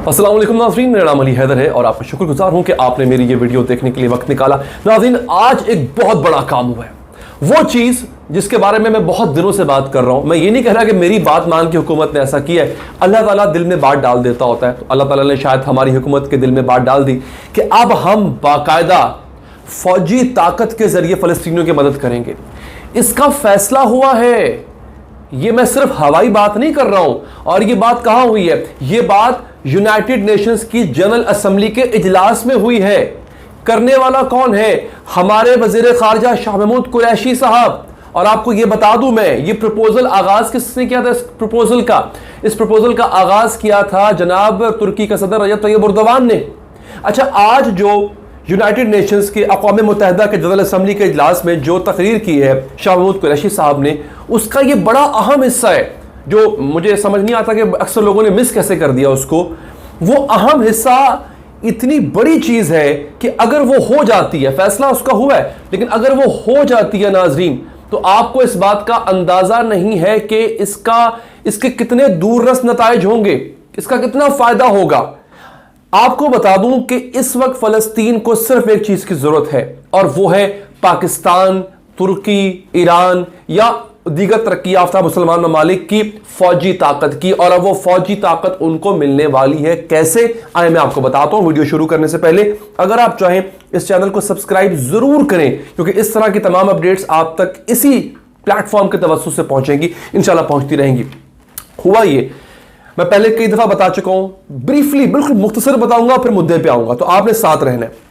अस्सलाम वालेकुम नाज़रीन, मेरा नाम अली हैदर है और आपका शुक्रगुजार हूं कि आपने मेरी ये वीडियो देखने के लिए वक्त निकाला। नाज़रीन, आज एक बहुत बड़ा काम हुआ है, वो चीज़ जिसके बारे में मैं बहुत दिनों से बात कर रहा हूं। मैं ये नहीं कह रहा कि मेरी बात मान के हुकूमत ने ऐसा किया है, अल्लाह ताला दिल में बात डाल देता होता है। तो अल्लाह ताला ने शायद हमारी हुकूमत के दिल में बात डाल दी कि अब हम बाकायदा फौजी ताकत के जरिए फ़लस्तीनियों की मदद करेंगे। इसका फैसला हुआ है, ये मैं सिर्फ हवाई बात नहीं कर रहा हूं। और ये बात कहां हुई है? ये बात यूनाइटेड नेशंस की जनरल असेंबली के इजलास में हुई है। करने वाला कौन है? हमारे वजीर खारजा शाह महमूद कुरैशी साहब। और आपको ये बता दूं मैं, ये प्रपोजल आगाज किसने किया था? इस प्रपोजल का आगाज किया था जनाब तुर्की का सदर रजब तैयब एर्दोगान ने। अच्छा, आज जो यूनाइटेड नेशंस के अक़वाम मुत्तहिदा के जनरल असेंबली के इजलास में जो तकरीर की है शाह महमूद कुरैशी साहब ने, उसका ये बड़ा अहम हिस्सा है जो मुझे समझ नहीं आता कि अक्सर लोगों ने मिस कैसे कर दिया उसको। वो अहम हिस्सा इतनी बड़ी चीज़ है कि अगर वो हो जाती है, फैसला उसका हुआ है, लेकिन अगर वो हो जाती है नाजरीन, तो आपको इस बात का अंदाज़ा नहीं है कि इसके कितने दूररस नताइज होंगे, इसका कितना फ़ायदा होगा। आपको बता दूं कि इस वक्त फ़लस्तीन को सिर्फ एक चीज़ की ज़रूरत है, और वो है पाकिस्तान, तुर्की, ईरान या दीगर तरक्की याफ्ता मुसलमान ममालिक की फौजी ताकत की। और अब वो फौजी ताकत उनको मिलने वाली है कैसे, आए मैं आपको बताता हूं। वीडियो शुरू करने से पहले अगर आप चाहें इस चैनल को सब्सक्राइब जरूर करें, क्योंकि इस तरह की तमाम अपडेट्स आप तक इसी प्लेटफॉर्म के तवज्जुह से पहुंचेंगी, इंशाल्लाह पहुंचती रहेंगी। हुआ ये, मैं पहले कई दफा बता चुका हूं, ब्रीफली बिल्कुल मुख्तसर बताऊंगा, फिर मुद्दे पे आऊंगा, तो आपने साथ रहना है।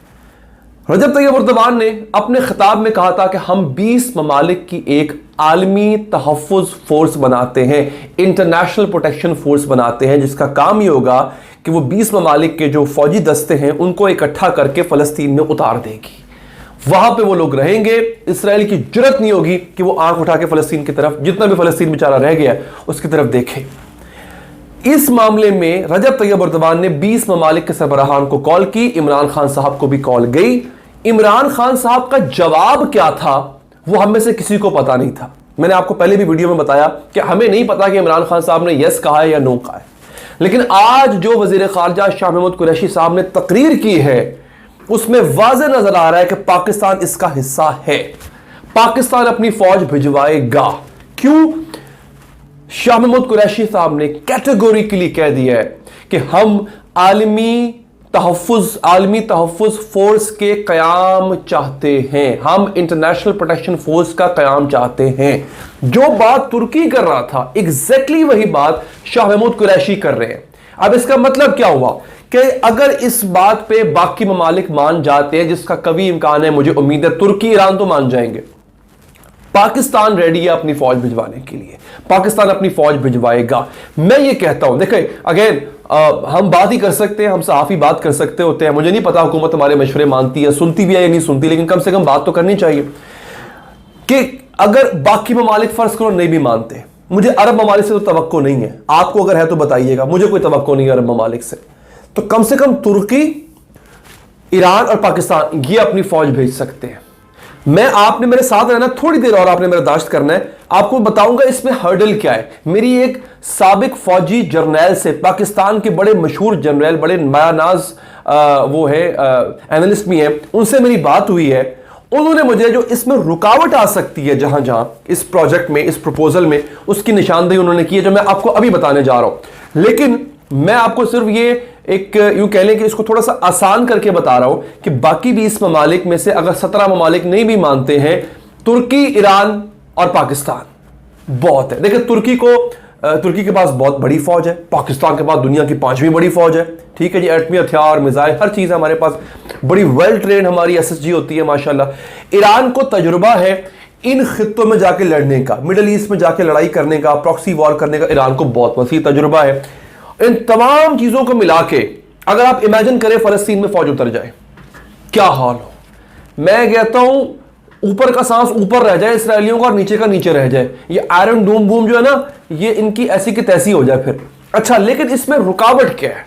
रजब तैयब एर्दोगान ने अपने खिताब में कहा था कि हम 20 ममालिक की एक आलमी तहफ़्फ़ुज़ फोर्स बनाते हैं, इंटरनेशनल प्रोटेक्शन फोर्स बनाते हैं, जिसका काम ये होगा कि वो 20 ममालिक के जो फौजी दस्ते हैं उनको इकट्ठा करके फ़लस्तीन में उतार देगी। वहां पे वो लोग रहेंगे, इसराइल की जुर्रत नहीं होगी कि वो आंख उठा के फ़लस्तीन की तरफ, जितना भी फ़लस्तीन बेचारा रह गया उसकी तरफ देखे। इस मामले में रजब तैयब एर्दोगान ने 20 ममालिक के सरबराहान को कॉल की, इमरान खान साहब को भी कॉल गई। इमरान खान साहब का जवाब क्या था वो हम में से किसी को पता नहीं था। मैंने आपको पहले भी वीडियो में बताया कि हमें नहीं पता कि इमरान खान साहब ने यस कहा है या नो कहा है, लेकिन आज जो वजीर खारजा शाह महमूद कुरैशी साहब ने तकरीर की है उसमें वाज़ेह नजर आ रहा है कि पाकिस्तान इसका हिस्सा है, पाकिस्तान अपनी फौज भिजवाएगा। क्यों? शाह महमूद कुरैशी साहब ने कैटेगोरिकली कह दिया है कि हम आलमी तहफ़्फ़ुज़ फोर्स के क़याम चाहते हैं, हम इंटरनेशनल प्रोटेक्शन फोर्स का क़याम चाहते हैं। जो बात तुर्की कर रहा था, एग्जैक्टली वही बात शाह महमूद कुरैशी कर रहे हैं। अब इसका मतलब क्या हुआ कि अगर इस बात पे बाकी ममालिक मान जाते हैं, जिसका कभी इम्कान है, मुझे उम्मीद है तुर्की, ईरान तो मान जाएंगे, पाकिस्तान रेडी है अपनी फौज भिजवाने के लिए, पाकिस्तान अपनी फौज भिजवाएगा। मैं ये कहता हूं, देखें अगेन हम बात ही कर सकते हैं, हम सहाफ़ी बात कर सकते होते हैं, मुझे नहीं पता हुकूमत हमारे मशवरे मानती है, सुनती भी है या नहीं सुनती, लेकिन कम से कम बात तो करनी चाहिए कि अगर बाकी ममालिक फर्ज करो नहीं भी मानते, मुझे अरब ममालिक से तो तवक्को नहीं है, आपको अगर है तो बताइएगा, मुझे कोई तवक्को नहीं है अरब ममालिक से, तो कम से कम तुर्की, ईरान और पाकिस्तान ये अपनी फौज भेज सकते हैं। मैं, आपने मेरे साथ रहना थोड़ी देर और आपने मेरा दाश्त करना है, आपको बताऊंगा इसमें हर्डल क्या है। मेरी एक साबिक फौजी जर्नैल से, पाकिस्तान के बड़े मशहूर जर्नैल, बड़े मायानाज वो है एनालिस्ट भी हैं, उनसे मेरी बात हुई है। उन्होंने मुझे जो इसमें रुकावट आ सकती है जहां जहां इस प्रोजेक्ट में, इस प्रपोजल में, उसकी निशानदेही उन्होंने की है, जो मैं आपको अभी बताने जा रहा हूं। लेकिन मैं आपको सिर्फ ये एक यूं कह लें कि इसको थोड़ा सा आसान करके बता रहा हूं कि बाकी 20 ममालिक में से अगर 17 ममालिक नहीं भी मानते हैं, तुर्की, ईरान और पाकिस्तान बहुत है। देखिए तुर्की के पास बहुत बड़ी फौज है, पाकिस्तान के पास दुनिया की 5वीं बड़ी फौज है, ठीक है जी, एटमी हथियार, मिसाइल, हर चीज़ है हमारे पास, बड़ी वेल ट्रेन हमारी SSG होती है माशाल्लाह। ईरान को तजुर्बा है इन खित्तों में जाके लड़ने का, मिडल ईस्ट में जाके लड़ाई करने का, प्रॉक्सी वॉर करने का ईरान को बहुत वसी तजुर्बा है। इन तमाम चीजों को मिला के अगर आप इमेजिन करें फलस्तीन में फौज उतर जाए, क्या हाल हो। मैं कहता हूं ऊपर का सांस ऊपर रह जाए इसराइलियों का और नीचे का नीचे रह जाए, ये आयरन डूम बूम जो है ना, ये इनकी ऐसी की तैसी हो जाए फिर। अच्छा, लेकिन इसमें रुकावट क्या है?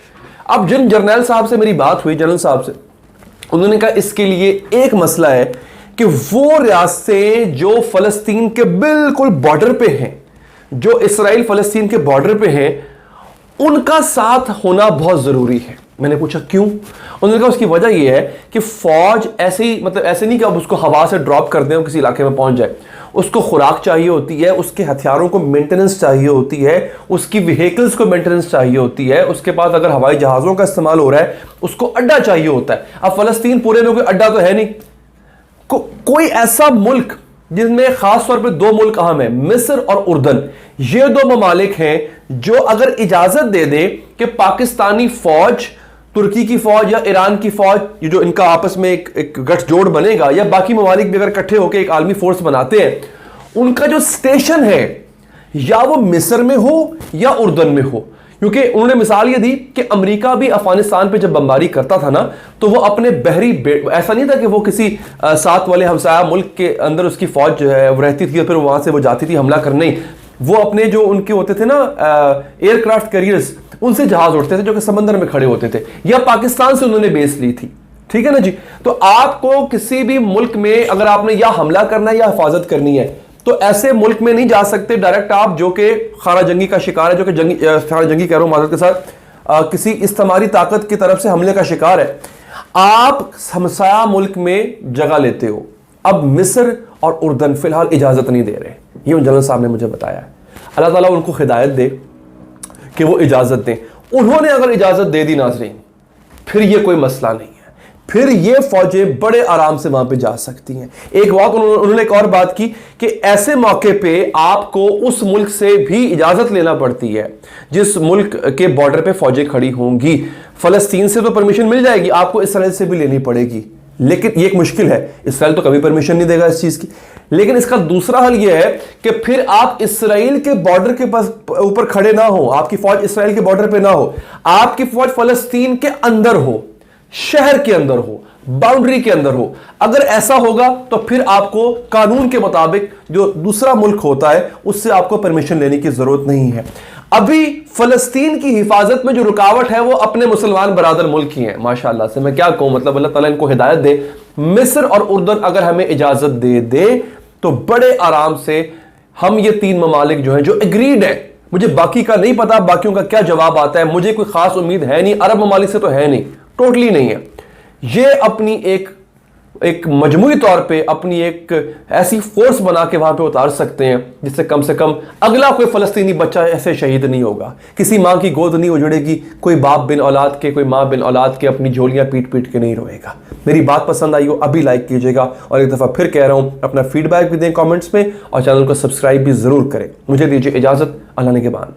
अब जिन जर्नैल साहब से मेरी बात हुई, जनरल साहब से, उन्होंने कहा इसके लिए एक मसला है कि वो रियासतें जो फलस्तीन के बिल्कुल बॉर्डर पे हैं, जो इसराइल फलस्तीन के बॉर्डर पे हैं, उनका साथ होना बहुत जरूरी है। मैंने पूछा क्यों? उन्होंने कहा उसकी वजह यह है कि फौज ऐसे ही, मतलब ऐसे नहीं कि आप उसको हवा से ड्रॉप कर दें और किसी इलाके में पहुंच जाए। उसको खुराक चाहिए होती है, उसके हथियारों को मेंटेनेंस चाहिए होती है, उसकी व्हीकल्स को मेंटेनेंस चाहिए होती है, उसके पास अगर हवाई जहाज़ों का इस्तेमाल हो रहा है उसको अड्डा चाहिए होता है। अब फ़लस्तीन पूरे में कोई अड्डा तो है नहीं। कोई ऐसा मुल्क जिसमें खास तौर पे दो मुल्क अहम है, मिस्र और उर्दन, ये दो ममालिक हैं जो अगर इजाजत दे दे कि पाकिस्तानी फौज, तुर्की की फौज या ईरान की फौज, ये जो इनका आपस में एक गठजोड़ बनेगा, या बाकी ममालिक भी अगर इकट्ठे होकर एक आलमी फोर्स बनाते हैं, उनका जो स्टेशन है या वो मिस्र में हो या उर्दन में हो। क्योंकि उन्होंने मिसाल ये दी कि अमेरिका भी अफगानिस्तान पे जब बमबारी करता था ना, तो वो अपने बहरी, ऐसा नहीं था कि वो किसी साथ वाले हमसाया मुल्क के अंदर उसकी फौज जो है वो रहती थी और फिर वहां से वो जाती थी हमला करने। वो अपने जो उनके होते थे ना एयरक्राफ्ट कैरियर्स, उनसे जहाज उड़ते थे जो कि समंदर में खड़े होते थे, या पाकिस्तान से उन्होंने बेस ली थी। ठीक है ना जी। तो आपको किसी भी मुल्क में अगर आपने या हमला करना है या हिफाजत करनी है, तो ऐसे मुल्क में नहीं जा सकते डायरेक्ट आप जो कि खाना जंगी का शिकार है, जो कि खाना जंगी कह रहा हूं माजरत के साथ, किसी इस्तेमारी ताकत की तरफ से हमले का शिकार है। आप हमसाया मुल्क में जगह लेते हो। अब मिस्र और उर्दन फिलहाल इजाजत नहीं दे रहे, ये उन जनरल साहब ने मुझे बताया है। अल्लाह ताला उनको हिदायत दे कि वो इजाजत दें। उन्होंने अगर इजाजत दे दी नाज़रीन, फिर ये कोई मसला नहीं है, फिर ये फौजें बड़े आराम से वहां पे जा सकती हैं। एक बात उन्होंने एक और बात की कि ऐसे मौके पे आपको उस मुल्क से भी इजाजत लेना पड़ती है जिस मुल्क के बॉर्डर पे फौजें खड़ी होंगी। फलस्तीन से तो परमिशन मिल जाएगी, आपको इसराइल से भी लेनी पड़ेगी, लेकिन ये एक मुश्किल है, इसराइल तो कभी परमिशन नहीं देगा इस चीज की। लेकिन इसका दूसरा हल यह है कि फिर आप इसराइल के बॉर्डर के पास ऊपर खड़े ना हो, आपकी फौज इसराइल के बॉर्डर पे ना हो, आपकी फौज फलस्तीन के अंदर हो, शहर के अंदर हो, बाउंड्री के अंदर हो। अगर ऐसा होगा तो फिर आपको कानून के मुताबिक जो दूसरा मुल्क होता है उससे आपको परमिशन लेने की जरूरत नहीं है। अभी फलस्तीन की हिफाजत में जो रुकावट है वो अपने मुसलमान बरादर मुल्क ही हैं। माशाअल्लाह से मैं क्या कहूं, मतलब अल्लाह ताला इनको हिदायत दे। मिस्र और उर्दन अगर हमें इजाजत दे दे तो बड़े आराम से हम ये तीन ममालिक जो हैं जो एग्रीड है, मुझे बाकी का नहीं पता बाकियों का क्या जवाब आता है, मुझे कोई खास उम्मीद है नहीं, अरब ममालिक से तो है नहीं, टोटली नहीं है, ये अपनी एक मजमूई तौर पे अपनी एक ऐसी फोर्स बना के वहां पे उतार सकते हैं जिससे कम से कम अगला कोई फलस्तीनी बच्चा ऐसे शहीद नहीं होगा, किसी मां की गोद नहीं उजड़ेगी, कोई बाप बिन औलाद के, कोई मां बिन औलाद के अपनी झोलियां पीट पीट के नहीं रोएगा। मेरी बात पसंद आई हो अभी लाइक कीजिएगा, और एक दफा फिर कह रहा हूं अपना फीडबैक भी दें कमेंट्स में, और चैनल को सब्सक्राइब भी जरूर करें। मुझे दीजिए इजाजत, अल्लाह ने के बाद।